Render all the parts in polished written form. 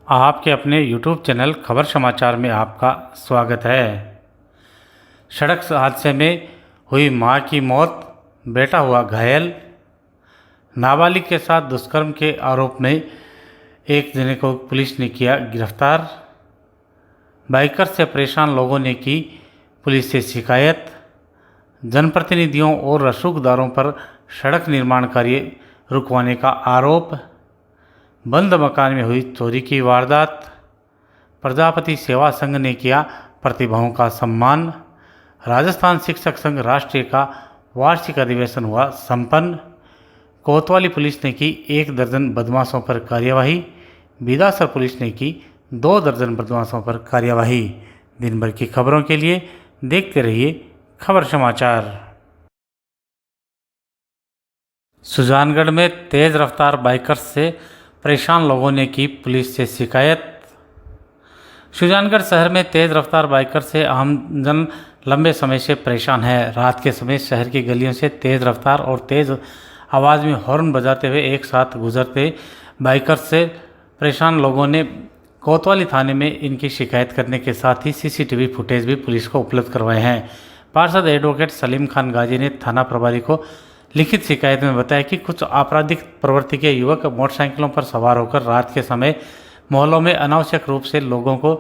आपके अपने YouTube channel खबर समाचार में आपका स्वागत है। सड़क हादसे में हुई मां की मौत, बेटा हुआ घायल। नाबालिग के साथ दुष्कर्म के आरोप में एक जने को पुलिस ने किया गिरफ्तार। बाइकर से परेशान लोगों ने की पुलिस से शिकायत। जनप्रतिनिधियों और रसूखदारों पर सड़क निर्माण कार्य रुकवाने का आरोप। बंद मकान में हुई चोरी की वारदात। प्रजापति सेवा संघ ने किया प्रतिभाओं का सम्मान। राजस्थान शिक्षक संघ राष्ट्रीय का वार्षिक अधिवेशन हुआ संपन्न। कोतवाली पुलिस ने की 1 दर्जन बदमाशों पर कार्यवाही। बिदासर पुलिस ने की 2 दर्जन बदमाशों पर कार्यवाही। दिन भर की खबरों के लिए देखते रहिए खबर समाचार। सुजानगढ़ में तेज रफ्तार बाइकर्स से परेशान लोगों ने की पुलिस से शिकायत। सुजानगढ़ शहर में तेज रफ्तार बाइकर से आमजन लंबे समय से परेशान है। रात के समय शहर की गलियों से तेज रफ्तार और तेज आवाज़ में हॉर्न बजाते हुए एक साथ गुजरते बाइकर्स से परेशान लोगों ने कोतवाली थाने में इनकी शिकायत करने के साथ ही सीसीटीवी फुटेज भी पुलिस को उपलब्ध करवाए हैं। पार्षद एडवोकेट सलीम खान गाजी ने थाना प्रभारी को लिखित शिकायत में बताया कि कुछ आपराधिक प्रवृत्ति के युवक मोटरसाइकिलों पर सवार होकर रात के समय मोहल्लों में अनावश्यक रूप से लोगों को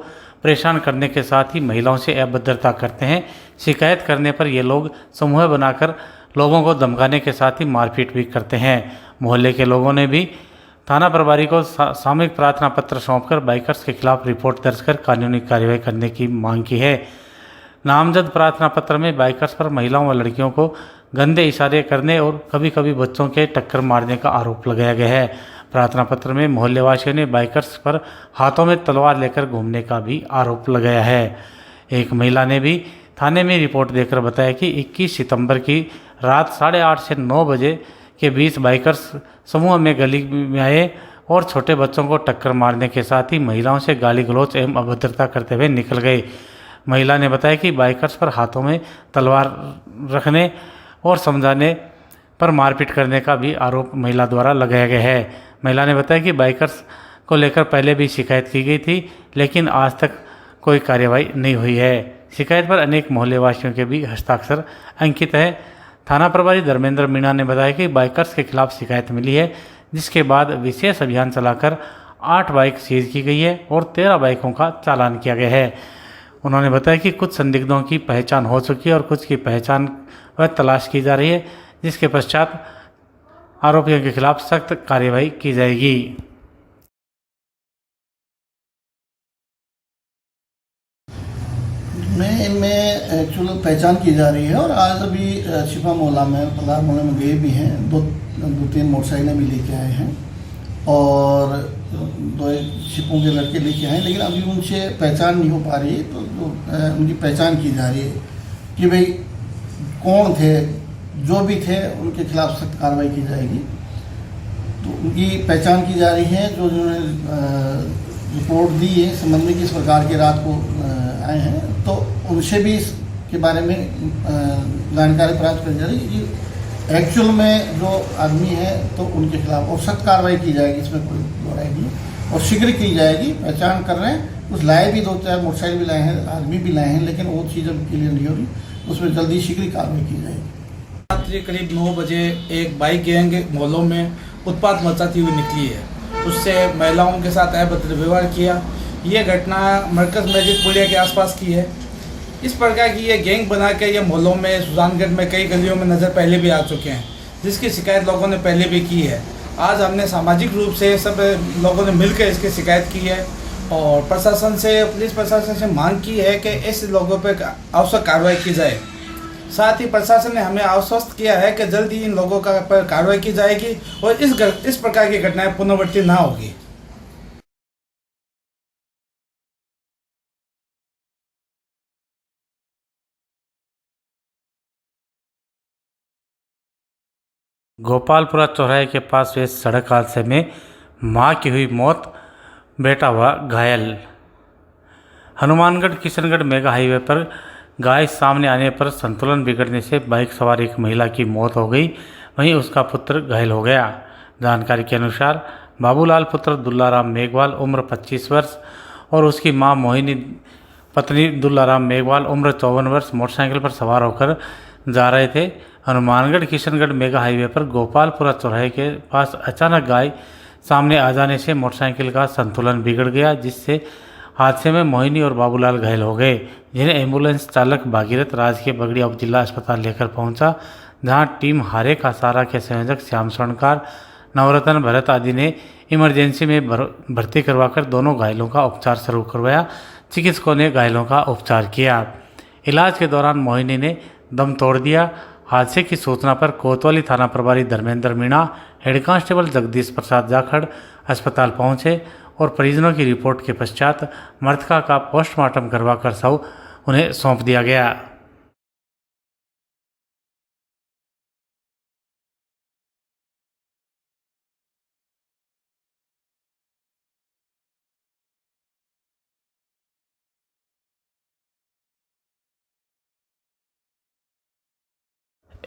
परेशान करने के साथ ही महिलाओं से अभद्रता करते हैं। शिकायत करने पर ये लोग समूह बनाकर लोगों को धमकाने के साथ ही मारपीट भी करते हैं। मोहल्ले के लोगों ने भी थाना प्रभारी को सामूहिक प्रार्थना पत्र सौंपकर बाइकर्स के खिलाफ रिपोर्ट दर्ज कर कानूनी कार्रवाई करने की मांग की है। नामजद प्रार्थना पत्र में बाइकर्स पर महिलाओं व लड़कियों को गंदे इशारे करने और कभी कभी बच्चों के टक्कर मारने का आरोप लगाया गया है। प्रार्थना पत्र में मोहल्ले वासियों ने बाइकर्स पर हाथों में तलवार लेकर घूमने का भी आरोप लगाया है। एक महिला ने भी थाने में रिपोर्ट देकर बताया कि 21 सितंबर की रात 8:30 से 9 बजे के बीच बाइकर्स समूह में गली में आए और छोटे बच्चों को टक्कर मारने के साथ ही महिलाओं से गाली गलौज एवं अभद्रता करते हुए निकल गए। महिला ने बताया कि बाइकर्स पर हाथों में तलवार रखने और समझाने पर मारपीट करने का भी आरोप महिला द्वारा लगाया गया है। महिला ने बताया कि बाइकर्स को लेकर पहले भी शिकायत की गई थी, लेकिन आज तक कोई कार्रवाई नहीं हुई है। शिकायत पर अनेक मोहल्ले वासियों के भी हस्ताक्षर अंकित है। थाना प्रभारी धर्मेंद्र मीणा ने बताया कि बाइकर्स के खिलाफ शिकायत मिली है, जिसके बाद विशेष अभियान चलाकर 8 बाइक सीज की गई है और 13 बाइकों का चालान किया गया है। उन्होंने बताया कि कुछ संदिग्धों की पहचान हो चुकी है और कुछ की पहचान व तलाश की जा रही है, जिसके पश्चात आरोपियों के खिलाफ सख्त कार्रवाई की जाएगी। में इनमें एक्चुअल पहचान की जा रही है और आज अभी शिफा मोहल्ला में पलार मोहल्ले में गए भी हैं। दो 3 मोटरसाइकिलें भी लेके आए हैं और 2 शिपों के लड़के लेके आए हैं, लेकिन अभी उनसे पहचान नहीं हो पा रही है। तो उनकी पहचान की जा रही है कि भाई कौन थे, जो भी थे उनके खिलाफ सख्त कार्रवाई की जाएगी। तो उनकी पहचान की जा रही है। जो जिन्होंने रिपोर्ट दी है संबंध में किस प्रकार की रात को आए हैं, तो उनसे भी इसके बारे में जानकारी प्राप्त की जा रही है कि एक्चुअल में जो आदमी है तो उनके खिलाफ और सख्त कार्रवाई की जाएगी। इसमें कोई दो राय नहीं और शीघ्र की जाएगी। पहचान कर रहे हैं, कुछ लाए भी 2-4 मोटरसाइकिल भी लाए हैं, आदमी भी लाए हैं, लेकिन वो चीज़ अब क्लियर नहीं हो रही। उसमें जल्दी शीघ्र कार्रवाई की जाएगी। रात्रि करीब 9 बजे एक बाइक गैंग मोहल्लों में उत्पात मचाती हुई निकली है। उससे महिलाओं के साथ अभद्र व्यवहार किया। ये घटना मरकज मस्जिद पुलिया के आसपास की है। इस प्रकार की ये गैंग बना के ये मोहल्लों में सुजानगढ़ में कई गलियों में नज़र पहले भी आ चुके हैं, जिसकी शिकायत लोगों ने पहले भी की है। आज हमने सामाजिक रूप से सब लोगों ने मिलकर इसकी शिकायत की है और प्रशासन से, पुलिस प्रशासन से मांग की है कि ऐसे लोगों पर आवश्यक कार्रवाई की जाए। साथ ही प्रशासन ने हमें आश्वस्त किया है कि जल्द ही इन लोगों का पर कार्रवाई की जाएगी और इस प्रकार की घटनाएं पुनरावृत्ति ना होगी। गोपालपुरा चौराहे के पास हुए सड़क हादसे में मां की हुई मौत, बेटा हुआ घायल। हनुमानगढ़ किशनगढ़ मेगा हाईवे पर गाय सामने आने पर संतुलन बिगड़ने से बाइक सवार एक महिला की मौत हो गई, वहीं उसका पुत्र घायल हो गया। जानकारी के अनुसार बाबूलाल पुत्र दुल्लाराम मेघवाल उम्र 25 वर्ष और उसकी मां मोहिनी पत्नी दुल्लाराम मेघवाल उम्र 54 वर्ष मोटरसाइकिल पर सवार होकर जा रहे थे। हनुमानगढ़ किशनगढ़ मेगा हाईवे पर गोपालपुरा चौराहे के पास अचानक गाय सामने आ जाने से मोटरसाइकिल का संतुलन बिगड़ गया, जिससे हादसे में मोहिनी और बाबूलाल घायल हो गए, जिन्हें एम्बुलेंस चालक भागीरथ राजकीय बगड़ी उप जिला अस्पताल लेकर पहुंचा, जहां टीम हारे का सारा के संयोजक श्याम स्वर्णकार, नवरत्न भरत आदि ने इमरजेंसी में भर्ती करवाकर दोनों घायलों का उपचार शुरू करवाया। चिकित्सकों ने घायलों का उपचार किया। इलाज के दौरान मोहिनी ने दम तोड़ दिया। हादसे की सूचना पर कोतवाली थाना प्रभारी धर्मेंद्र मीणा, हेड कांस्टेबल जगदीश प्रसाद जाखड़ अस्पताल पहुंचे और परिजनों की रिपोर्ट के पश्चात मृतका का पोस्टमार्टम करवाकर शव उन्हें सौंप दिया गया।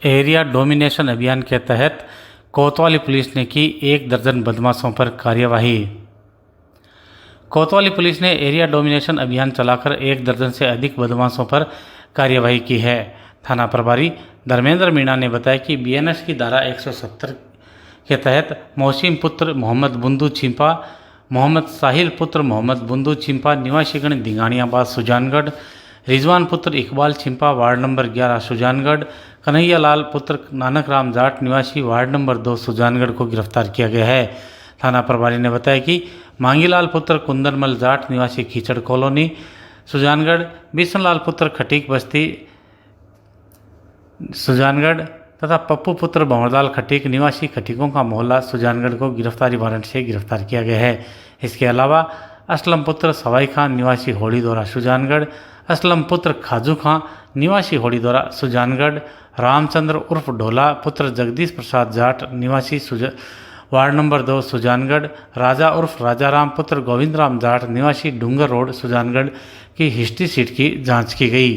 एरिया डोमिनेशन अभियान के तहत कोतवाली पुलिस ने की 1 दर्जन बदमाशों पर कार्यवाही। कोतवाली पुलिस ने एरिया डोमिनेशन अभियान चलाकर 1 दर्जन से अधिक बदमाशों पर कार्यवाही की है। थाना प्रभारी धर्मेंद्र मीणा ने बताया कि बीएनएस की धारा 170 के तहत मोहसिन पुत्र मोहम्मद बुंदू चिंपा, मोहम्मद साहिल पुत्र मोहम्मद बुंदू चिंपा निवासीगण धिंगाणियाबाद सुजानगढ़, रिजवान पुत्र इकबाल चिंपा वार्ड नंबर 11 सुजानगढ़, कन्हैया लाल पुत्र नानक राम जाट निवासी वार्ड नंबर 2 सुजानगढ़ को गिरफ्तार किया गया है। थाना प्रभारी ने बताया कि मांगीलाल पुत्र कुंदनमल जाट निवासी कीचड़ कॉलोनी सुजानगढ़, बिशनलाल पुत्र खटीक बस्ती सुजानगढ़ तथा पप्पू पुत्र भंवरलाल खटीक निवासी खटीकों का मोहल्ला सुजानगढ़ को गिरफ्तारी वारंट से गिरफ्तार किया गया है। इसके अलावा असलम पुत्र सवाई खान निवासी होड़ी दौरा सुजानगढ़, असलम पुत्र खाजू खां निवासी होड़ी दौरा सुजानगढ़, रामचंद्र उर्फ ढोला पुत्र जगदीश प्रसाद जाट निवासी वार्ड नंबर 2 सुजानगढ़, राजा उर्फ राजाराम पुत्र गोविंद राम जाट निवासी डूंगर रोड सुजानगढ़ की हिस्ट्री सीट की जांच की गई।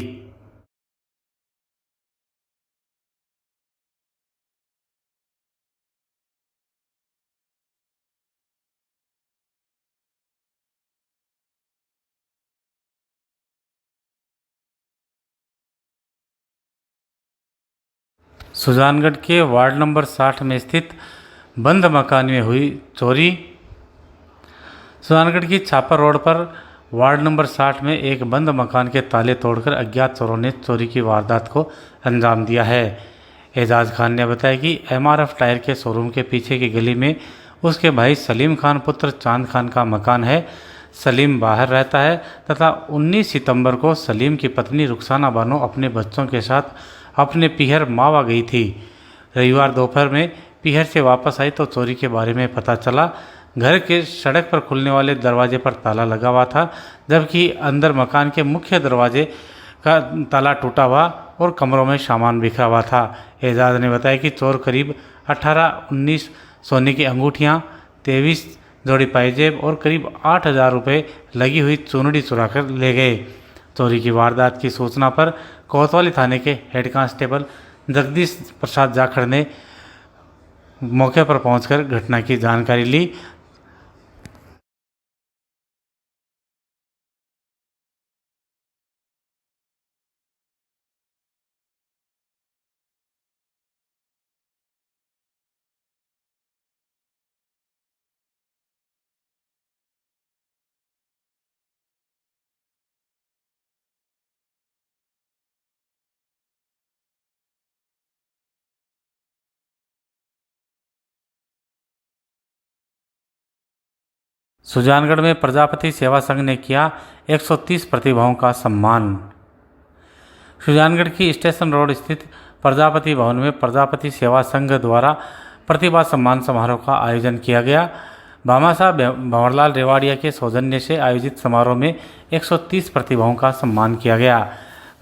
सुजानगढ़ के वार्ड नंबर 60 में स्थित बंद मकान में हुई चोरी। सुजानगढ़ की छापर रोड पर वार्ड नंबर 60 में एक बंद मकान के ताले तोड़कर अज्ञात चोरों ने चोरी की वारदात को अंजाम दिया है। एजाज खान ने बताया कि एमआरएफ टायर के शोरूम के पीछे की गली में उसके भाई सलीम खान पुत्र चांद खान का मकान है। सलीम बाहर रहता है तथा 19 सितंबर को सलीम की पत्नी रुखसाना बानो अपने बच्चों के साथ अपने पीहर मावा गई थी। रविवार दोपहर में पीहर से वापस आई तो चोरी के बारे में पता चला। घर के सड़क पर खुलने वाले दरवाजे पर ताला लगा हुआ था, जबकि अंदर मकान के मुख्य दरवाजे का ताला टूटा हुआ और कमरों में सामान बिखरा हुआ था। एजाज ने बताया कि चोर करीब 18-19 सोने की अंगूठियाँ, 23 जोड़ी पायजेब और करीब 8,000 रुपये लगी हुई चुनड़ी चुराकर ले गए। चोरी की वारदात की सूचना पर कोतवाली थाने के हेड कांस्टेबल जगदीश प्रसाद जाखड़ ने मौके पर पहुंचकर घटना की जानकारी ली। सुजानगढ़ में प्रजापति सेवा संघ ने किया 130 प्रतिभाओं का सम्मान। सुजानगढ़ की स्टेशन रोड स्थित प्रजापति भवन में प्रजापति सेवा संघ द्वारा प्रतिभा सम्मान समारोह का आयोजन किया गया। भामाशाह भंवरलाल रेवाड़िया के सौजन्य से आयोजित समारोह में 130 प्रतिभाओं का सम्मान किया गया।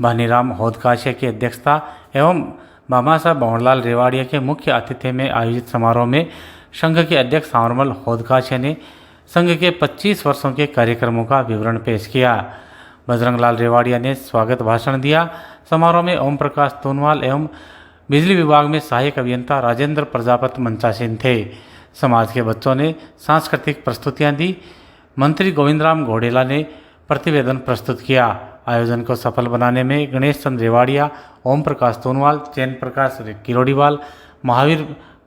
भानीराम होदकाशिया की अध्यक्षता एवं भामाशाह भंवरलाल रेवाड़िया के मुख्य आतिथ्य में आयोजित समारोह में संघ के अध्यक्ष सांवरमल होदकाशिया ने संघ के 25 वर्षों के कार्यक्रमों का विवरण पेश किया। बजरंग लाल रेवाड़िया ने स्वागत भाषण दिया। समारोह में ओम प्रकाश तोनवाल एवं बिजली विभाग में सहायक अभियंता राजेंद्र प्रजापत मंचासीन थे। समाज के बच्चों ने सांस्कृतिक प्रस्तुतियां दी। मंत्री गोविंदराम घोडेला ने प्रतिवेदन प्रस्तुत किया। आयोजन को सफल बनाने में गणेश चंद्र रेवाड़िया, ओम प्रकाश सोनवाल, चैन प्रकाश किरोड़ीवाल, महावीर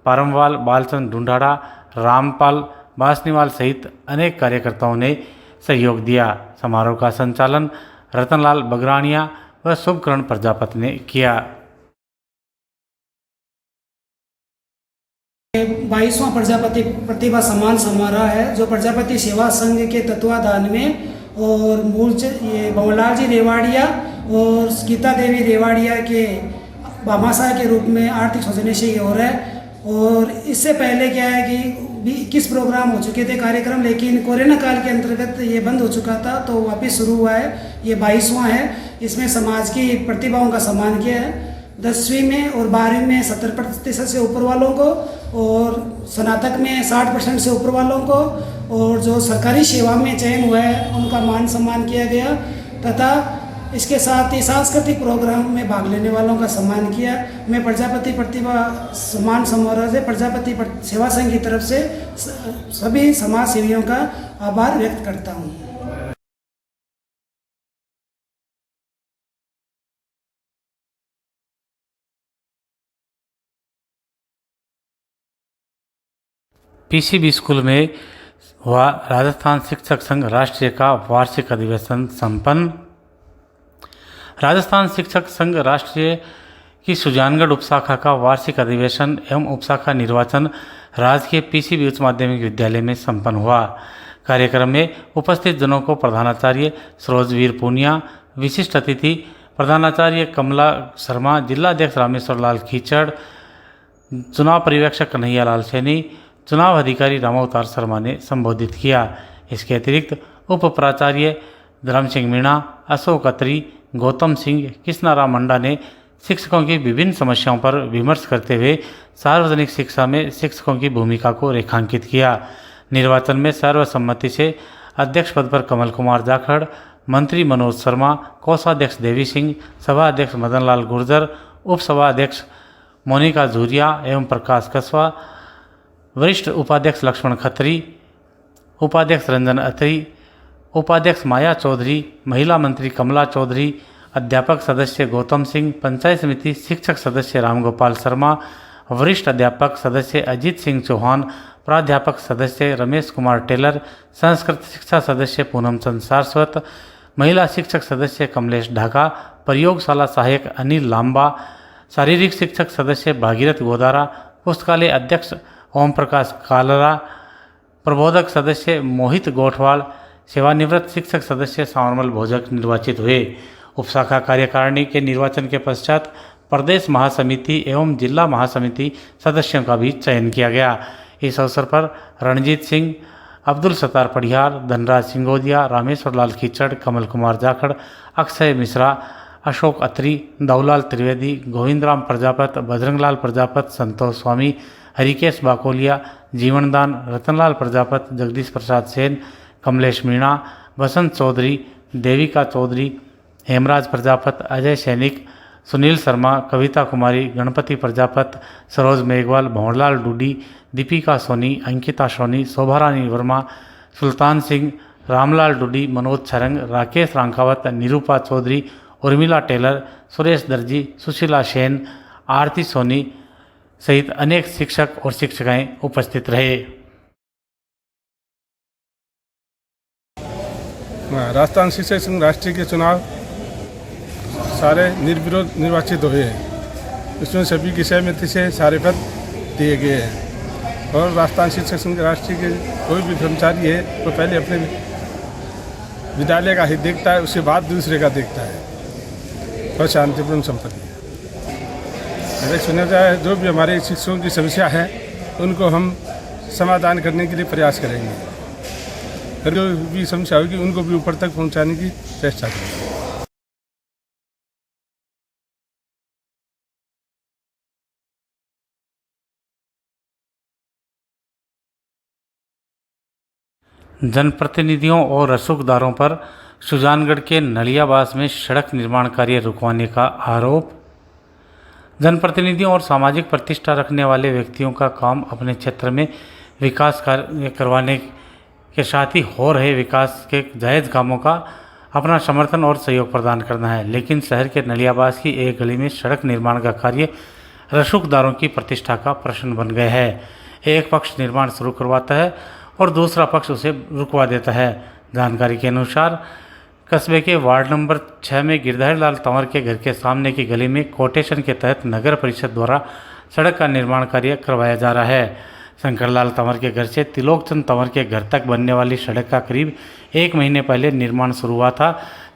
पारमवाल, बालचंद ढूंढाड़ा, रामपाल बासनीवाल सहित अनेक कार्यकर्ताओं ने सहयोग दिया। समारोह का संचालन रतनलाल बगरानिया व शुभकरण प्रजापति ने किया। 22वां प्रजापति प्रतिभा सम्मान समारोह है, जो प्रजापति सेवा संघ के तत्वाधान में और ये भंवरलाल जी रेवाड़िया और गीता देवी रेवाड़िया के भामाशाह के रूप में आर्थिक सौजन्य से हो रहा है। और इससे पहले क्या है कि 21 प्रोग्राम हो चुके थे कार्यक्रम, लेकिन कोरोना काल के अंतर्गत ये बंद हो चुका था, तो वापस शुरू हुआ है। ये 22वां है। इसमें समाज की प्रतिभाओं का सम्मान किया है। 10वीं में और 12वीं में 70% से ऊपर वालों को, और स्नातक में 60% से ऊपर वालों को, और जो सरकारी सेवा में चयन हुआ है उनका मान सम्मान किया गया, तथा इसके साथ ही सांस्कृतिक प्रोग्राम में भाग लेने वालों का सम्मान किया। मैं प्रजापति प्रतिभा सम्मान समारोह से प्रजापति सेवा संघ की तरफ से सभी समाज सेवियों का आभार व्यक्त करता हूँ। पीसीबी स्कूल में हुआ राजस्थान शिक्षक संघ राष्ट्रीय का वार्षिक अधिवेशन संपन्न। राजस्थान शिक्षक संघ राष्ट्रीय की सुजानगढ़ उपशाखा का वार्षिक अधिवेशन एवं उपशाखा निर्वाचन राजकीय पीसीबी उच्च माध्यमिक विद्यालय में संपन्न हुआ। कार्यक्रम में उपस्थित जनों को प्रधानाचार्य सरोजवीर पूनिया, विशिष्ट अतिथि प्रधानाचार्य कमला शर्मा, जिला अध्यक्ष रामेश्वर लाल खीचड़, चुनाव पर्यवेक्षक कन्हैया लाल सैनी, चुनाव अधिकारी रामावतार शर्मा ने संबोधित किया। इसके अतिरिक्त उप प्राचार्य धर्म सिंह मीणा, अशोक अत्री, गौतम सिंह, कृष्णाराम मंडा ने शिक्षकों की विभिन्न समस्याओं पर विमर्श करते हुए सार्वजनिक शिक्षा में शिक्षकों की भूमिका को रेखांकित किया। निर्वाचन में सर्वसम्मति से अध्यक्ष पद पर कमल कुमार जाखड़, मंत्री मनोज शर्मा, कोषाध्यक्ष देवी सिंह, सभा अध्यक्ष मदन लाल गुर्जर, उप सभा अध्यक्ष मोनिका झूरिया एवं प्रकाश कसवा, वरिष्ठ उपाध्यक्ष लक्ष्मण खत्री, उपाध्यक्ष रंजन अत्री, उपाध्यक्ष माया चौधरी, महिला मंत्री कमला चौधरी, अध्यापक सदस्य गौतम सिंह, पंचायत समिति शिक्षक सदस्य रामगोपाल शर्मा, वरिष्ठ अध्यापक सदस्य अजीत सिंह चौहान, प्राध्यापक सदस्य रमेश कुमार टेलर, संस्कृत शिक्षा सदस्य पूनम चंद सारस्वत, महिला शिक्षक सदस्य कमलेश ढाका, प्रयोगशाला सहायक अनिल लांबा, शारीरिक शिक्षक सदस्य भागीरथ गोदारा, पुस्तकालय अध्यक्ष ओम प्रकाश कालरा, प्रबोधक सदस्य मोहित गोठवाल, सेवानिवृत्त शिक्षक सदस्य सांवरमल भोजक निर्वाचित हुए। उपशाखा कार्यकारिणी के निर्वाचन के पश्चात प्रदेश महासमिति एवं जिला महासमिति सदस्यों का भी चयन किया गया। इस अवसर पर रणजीत सिंह, अब्दुल सत्तार पढ़ियार, धनराज सिंगोदिया, रामेश्वर लाल खीचड़, कमल कुमार जाखड़, अक्षय मिश्रा, अशोक अत्री, दाऊलाल त्रिवेदी, गोविंदराम प्रजापत, बजरंगलाल प्रजापत, संतोष स्वामी, हरिकेश बाकोलिया, जीवनदान, रतनलाल प्रजापत, जगदीश प्रसाद सेन, कमलेश मीणा, बसंत चौधरी, देविका चौधरी, हेमराज प्रजापत, अजय सैनिक, सुनील शर्मा, कविता कुमारी, गणपति प्रजापत, सरोज मेघवाल, भंवरलाल डूडी, दीपिका सोनी, अंकिता सोनी, शोभारानी वर्मा, सुल्तान सिंह, रामलाल डूडी, मनोज छरंग, राकेश रांकावत, निरूपा चौधरी, उर्मिला टेलर, सुरेश दर्जी, सुशीला सेन, आरती सोनी सहित अनेक शिक्षक और शिक्षिकाएं उपस्थित रहे। राजस्थान शिक्षक संघ राष्ट्रीय के चुनाव सारे निर्विरोध निर्वाचित हुए हैं। इसमें सभी की सहमति से सारे पद दिए गए हैं। और राजस्थान शिक्षक संघ राष्ट्रीय के कोई भी कर्मचारी है तो पहले अपने विद्यालय का हित देखता है, उसके बाद दूसरे का देखता है और शांतिपूर्ण संपत्ति। अगर सुना जाए जो भी हमारे शिक्षकों की समस्या है उनको हम समाधान करने के लिए प्रयास करेंगे, जो भी समस्या होगी उनको भी ऊपर तक पहुंचाने की चेष्टा करेंगे। जनप्रतिनिधियों और रसूखदारों पर सुजानगढ़ के नलियाबास में सड़क निर्माण कार्य रुकवाने का आरोप। जनप्रतिनिधियों और सामाजिक प्रतिष्ठा रखने वाले व्यक्तियों का काम अपने क्षेत्र में विकास कार्य करवाने के साथ ही हो रहे विकास के जायज़ कामों का अपना समर्थन और सहयोग प्रदान करना है। लेकिन शहर के नलियाबाज की एक गली में सड़क निर्माण का कार्य रसूखदारों की प्रतिष्ठा का प्रश्न बन गया है। एक पक्ष निर्माण शुरू करवाता है और दूसरा पक्ष उसे रुकवा देता है। जानकारी के अनुसार कस्बे के वार्ड नंबर 6 में गिरधारी लाल तंवर के घर के सामने की गली में कोटेशन के तहत नगर परिषद द्वारा सड़क का निर्माण कार्य करवाया जा रहा है। शंकर लाल तंवर के घर से त्रिलोकचंद तंवर के घर तक बनने वाली सड़क का करीब 1 महीने पहले निर्माण शुरू हुआ था,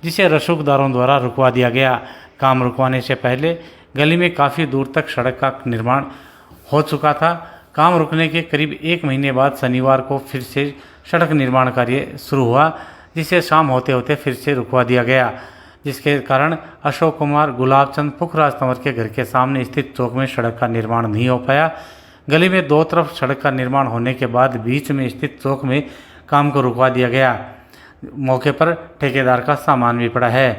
जिसे रसूखदारों द्वारा रुकवा दिया गया। काम रुकवाने से पहले गली में काफ़ी दूर तक सड़क का निर्माण हो चुका था। काम रुकने के करीब 1 महीने बाद शनिवार को फिर से सड़क निर्माण कार्य शुरू हुआ, जिसे शाम होते होते फिर से रुकवा दिया गया, जिसके कारण अशोक कुमार गुलाबचंद पुखराज तंवर के घर के सामने स्थित चौक में सड़क का निर्माण नहीं हो पाया। गली में 2 तरफ सड़क का निर्माण होने के बाद बीच में स्थित चौक में काम को रुकवा दिया गया। मौके पर ठेकेदार का सामान भी पड़ा है।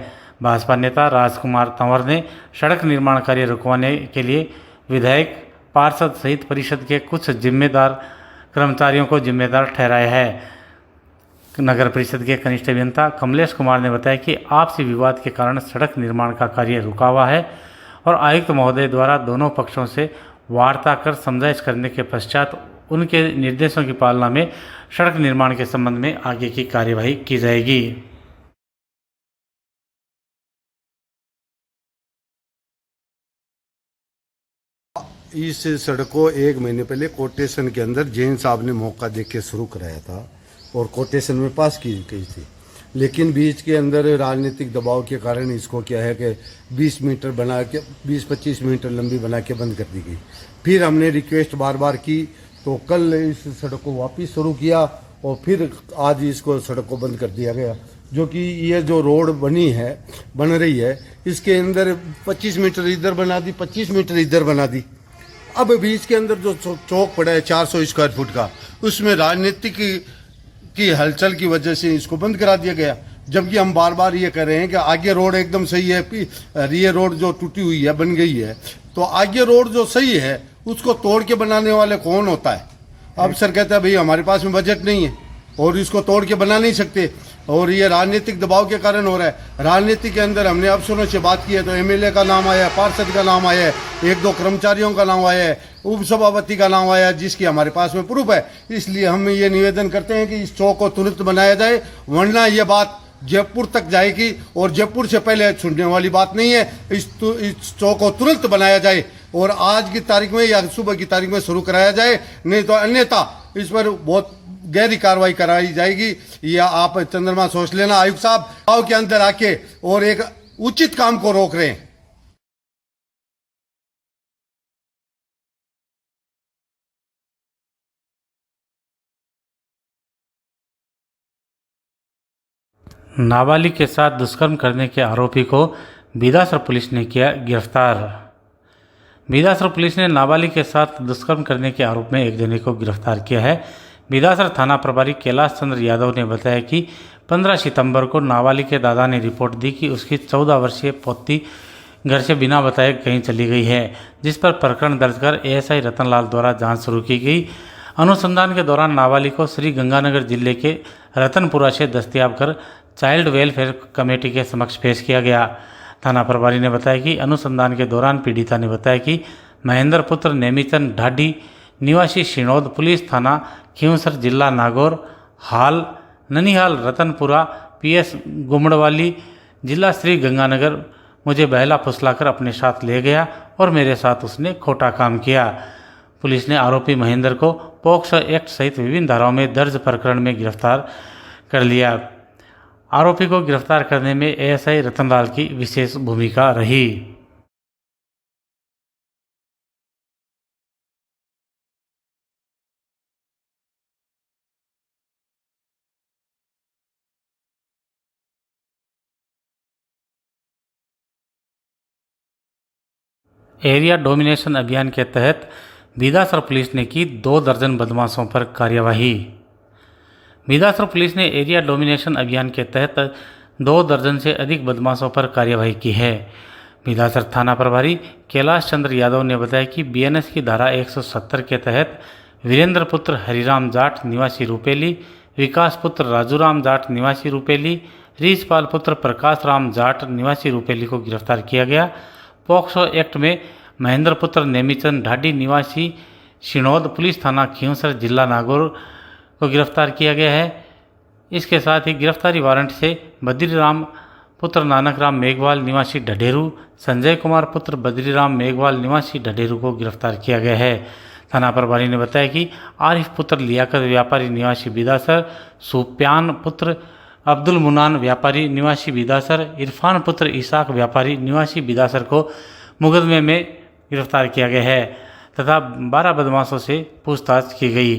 भाजपा नेता राजकुमार तंवर ने सड़क निर्माण कार्य रुकवाने के लिए विधायक, पार्षद सहित परिषद के कुछ जिम्मेदार कर्मचारियों को जिम्मेदार ठहराया है। नगर परिषद के कनिष्ठ अभियंता कमलेश कुमार ने बताया कि आपसी विवाद के कारण सड़क निर्माण का कार्य रुका हुआ है और आयुक्त महोदय द्वारा दोनों पक्षों से वार्ता कर समझाइश करने के पश्चात उनके निर्देशों की पालना में सड़क निर्माण के संबंध में आगे की कार्यवाही की जाएगी। इस सड़क को 1 महीने पहले कोटेशन के अंदर जैन साहब ने मौका देख के शुरू कराया था और कोटेशन में पास की गई थी, लेकिन बीच के अंदर राजनीतिक दबाव के कारण इसको क्या है कि 20 मीटर बना के 20-25 मीटर लंबी बना के बंद कर दी गई। फिर हमने रिक्वेस्ट बार बार की तो कल इस सड़क को वापस शुरू किया और फिर आज इसको सड़क को बंद कर दिया गया, जो कि ये जो रोड बन रही है इसके अंदर 25 मीटर इधर बना दी, 25 मीटर इधर बना दी। अब बीच के अंदर जो चौक पड़ा है 400 स्क्वायर फुट का, उसमें राजनीतिक की हलचल की वजह से इसको बंद करा दिया गया। जबकि हम बार बार ये कह रहे हैं कि आगे रोड एकदम सही है, ये रोड जो टूटी हुई है बन गई है, तो आगे रोड जो सही है उसको तोड़ के बनाने वाले कौन होता है? अब सर कहता है भाई हमारे पास में बजट नहीं है और इसको तोड़ के बना नहीं सकते, और ये राजनीतिक दबाव के कारण हो रहा है। राजनीति के अंदर हमने अफसरों से बात की है तो एमएलए का नाम आया है, पार्षद का नाम आया है, 1-2 कर्मचारियों का नाम आया है, उपसभापति का नाम आया है, जिसकी हमारे पास में प्रूफ है। इसलिए हम ये निवेदन करते हैं कि इस चौक को तुरंत बनाया जाए, वरना ये बात जयपुर तक जाएगी और जयपुर से पहले सुनने वाली बात नहीं है। इस चौक को तुरंत बनाया जाए और आज की तारीख में या सुबह की तारीख में शुरू कराया जाए, नहीं तो अन्यथा इस पर बहुत गहरी कार्रवाई कराई जाएगी। या आप चंद्रमा सोच लेना आयुक्त साहब गांव के अंदर आके और एक उचित काम को रोक रहे हैं। नाबालिग के साथ दुष्कर्म करने के आरोपी को बिदासर पुलिस ने किया गिरफ्तार। बिदासर पुलिस ने नाबालिग के साथ दुष्कर्म करने के आरोप में एक जने को गिरफ्तार किया है। बिदासर थाना प्रभारी कैलाश चंद्र यादव ने बताया कि 15 सितंबर को नाबालिग के दादा ने रिपोर्ट दी कि उसकी 14 वर्षीय पोती घर से बिना बताए कहीं चली गई है, जिस पर प्रकरण दर्ज कर एएसआई रतनलाल द्वारा जांच शुरू की गई। अनुसंधान के दौरान नाबालिग को श्री गंगानगर जिले के रतनपुरा से दस्तयाब कर चाइल्ड वेलफेयर कमेटी के समक्ष पेश किया गया। थाना प्रभारी ने बताया कि अनुसंधान के दौरान पीड़िता ने बताया कि महेंद्र पुत्र नेमीचंद ढाडी निवासी शिनोद पुलिस थाना खींवसर जिला नागौर हाल ननिहाल रतनपुरा पीएस गुमड़वाली जिला श्री गंगानगर मुझे बहला फुसलाकर अपने साथ ले गया और मेरे साथ उसने खोटा काम किया। पुलिस ने आरोपी महेंद्र को पॉक्सो एक्ट सहित विभिन्न धाराओं में दर्ज प्रकरण में गिरफ्तार कर लिया। आरोपी को गिरफ्तार करने में एएसआई रतनलाल की विशेष भूमिका रही। एरिया डोमिनेशन अभियान के तहत बिदासर पुलिस ने की 2 दर्जन बदमाशों पर कार्यवाही। बिदासर पुलिस ने एरिया डोमिनेशन अभियान के तहत 2 दर्जन से अधिक बदमाशों पर कार्यवाही की है। बिदासर थाना प्रभारी कैलाश चंद्र यादव ने बताया कि बीएनएस की धारा 170 के तहत वीरेंद्र पुत्र हरिराम जाट निवासी रूपेली, विकास पुत्र राजूराम जाट निवासी रूपेली, रीछपाल पुत्र प्रकाश राम जाट निवासी रूपेली को गिरफ्तार किया गया। पॉक्सो एक्ट में महेंद्र पुत्र नेमीचंद ढाडी निवासी शिनौद पुलिस थाना खींवसर जिला नागौर को गिरफ्तार किया गया है। इसके साथ ही गिरफ्तारी वारंट से बद्रीराम पुत्र नानकराम मेघवाल निवासी ढढेरू, संजय कुमार पुत्र बद्रीराम मेघवाल निवासी ढढेरू को गिरफ्तार किया गया है। थाना प्रभारी ने बताया कि आरिफ पुत्र लियाकत व्यापारी निवासी बिदासर, सुप्यान पुत्र अब्दुल मुनान व्यापारी निवासी बिदासर, इरफान पुत्र इसाक व्यापारी निवासी बिदासर को मुकदमे में गिरफ्तार किया गया है तथा 12 बदमाशों से पूछताछ की गई।